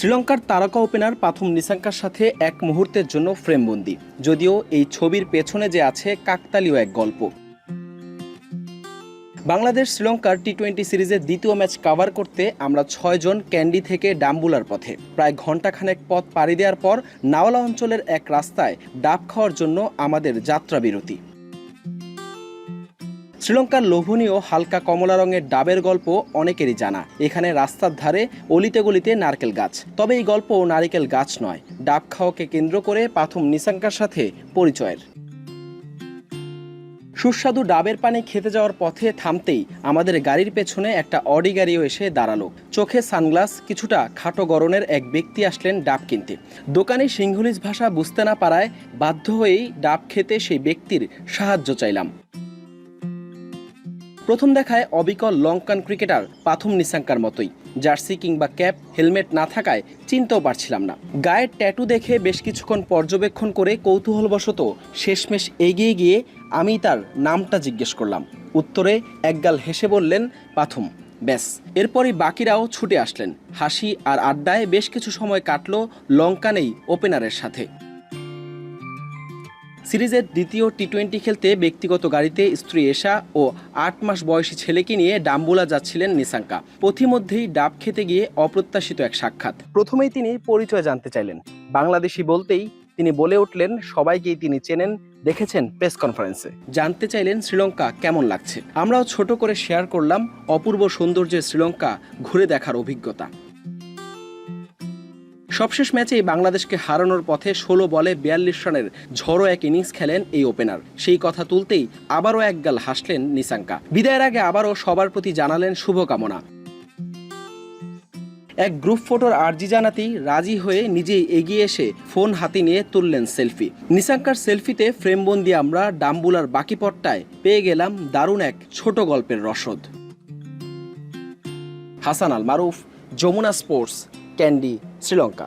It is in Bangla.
শ্রীলঙ্কার তারকা ওপেনার পাথুম নিসাঙ্কার সাথে এক মুহূর্তের জন্য ফ্রেমবন্দি, যদিও এই ছবির পেছনে যে আছে কাকতালীয় এক গল্প। বাংলাদেশ শ্রীলঙ্কার টি-20 সিরিজের দ্বিতীয় ম্যাচ কভার করতে আমরা 6 জন ক্যান্ডি থেকে ডাম্বুলার পথে প্রায় ঘণ্টাখানেক পথ পাড়ি দেওয়ার পর নাওয়ালা অঞ্চলের এক রাস্তায় ডাব খাওয়ার জন্য আমাদের যাত্রা বিরতি। শ্রীলঙ্কার লোভনীয় হালকা কমলা রঙের ডাবের গল্প অনেকেরই জানা। এখানে রাস্তার ধারে অলিতে গলিতে নারকেল গাছ, তবে এই গল্প নারিকেল গাছ নয়, ডাব খাওয়াকে কেন্দ্র করে পাথুম নিসাঙ্কার সাথে পরিচয়ের। সুস্বাদু ডাবের পানি খেতে যাওয়ার পথে থামতেই আমাদের গাড়ির পেছনে একটা অডি গাড়িও এসে দাঁড়ালো। চোখে সানগ্লাস, কিছুটা খাটো গড়নের এক ব্যক্তি আসলেন ডাব কিনতে। দোকানি সিংহলিজ ভাষা বুঝতে না পারায় বাধ্য হয়েই ডাব খেতে সেই ব্যক্তির সাহায্য চাইলাম। প্রথম দেখায় অবিকল লঙ্কান ক্রিকেটার পাথুম নিসাঙ্কার মতোই, জার্সি কিংবা ক্যাপ, হেলমেট না থাকায় চিনতেও পারছিলাম না। গায়ের ট্যাটু দেখে বেশ কিছুক্ষণ পর্যবেক্ষণ করে কৌতূহলবশত শেষমেশ এগিয়ে গিয়ে আমি তার নামটা জিজ্ঞেস করলাম। উত্তরে একগাল হেসে বললেন পাথুম। ব্যাস, এরপরই বাকিরাও ছুটে আসলেন। হাসি আর আড্ডায় বেশ কিছু সময় কাটল লঙ্কানেই ওপেনারের সাথে। সিরিজের দ্বিতীয় টি-20 খেলতে ব্যক্তিগত গাড়িতে স্ত্রী এশা ও 8 মাস বয়সী ছেলেকে নিয়ে ডাম্বুলা যাচ্ছিলেন নিসাঙ্কা। পথিমধ্যেই ডাব খেতে গিয়ে অপ্রত্যাশিত এক সাক্ষাৎ। প্রথমেই তিনি পরিচয় জানতে চাইলেন। বাংলাদেশি বলতেই তিনি বলে উঠলেন সবাইকেই তিনি চেনেন, দেখেছেন প্রেস কনফারেন্সে। জানতে চাইলেন শ্রীলঙ্কা কেমন লাগছে। আমরাও ছোট করে শেয়ার করলাম অপূর্ব সৌন্দর্যের শ্রীলঙ্কা ঘুরে দেখার অভিজ্ঞতা। সবশেষ ম্যাচেই বাংলাদেশকে হারানোর পথে 16 বলে 42 রানের ঝড়ো এক ইনিংস খেলেন এই ওপেনার। সেই কথা তুলতেই আবারও একগাল হাসলেন নিসাঙ্কা। বিদায়ের আগে আবারও সবার প্রতি জানালেন শুভকামনা। এক গ্রুপ ফটোর আর্জি জানাতেই রাজি হয়ে নিজেই এগিয়ে এসে ফোন হাতে নিয়ে তুললেন সেলফি। নিসাঙ্কার সেলফিতে ফ্রেমবন্দি আমরা ডাম্বুলার বাকি পথটায় পেয়ে গেলাম দারুণ এক ছোট গল্পের রসদ। হাসান আল মারুফ, যমুনা স্পোর্টস, ক্যান্ডি, শ্রীলঙ্কা।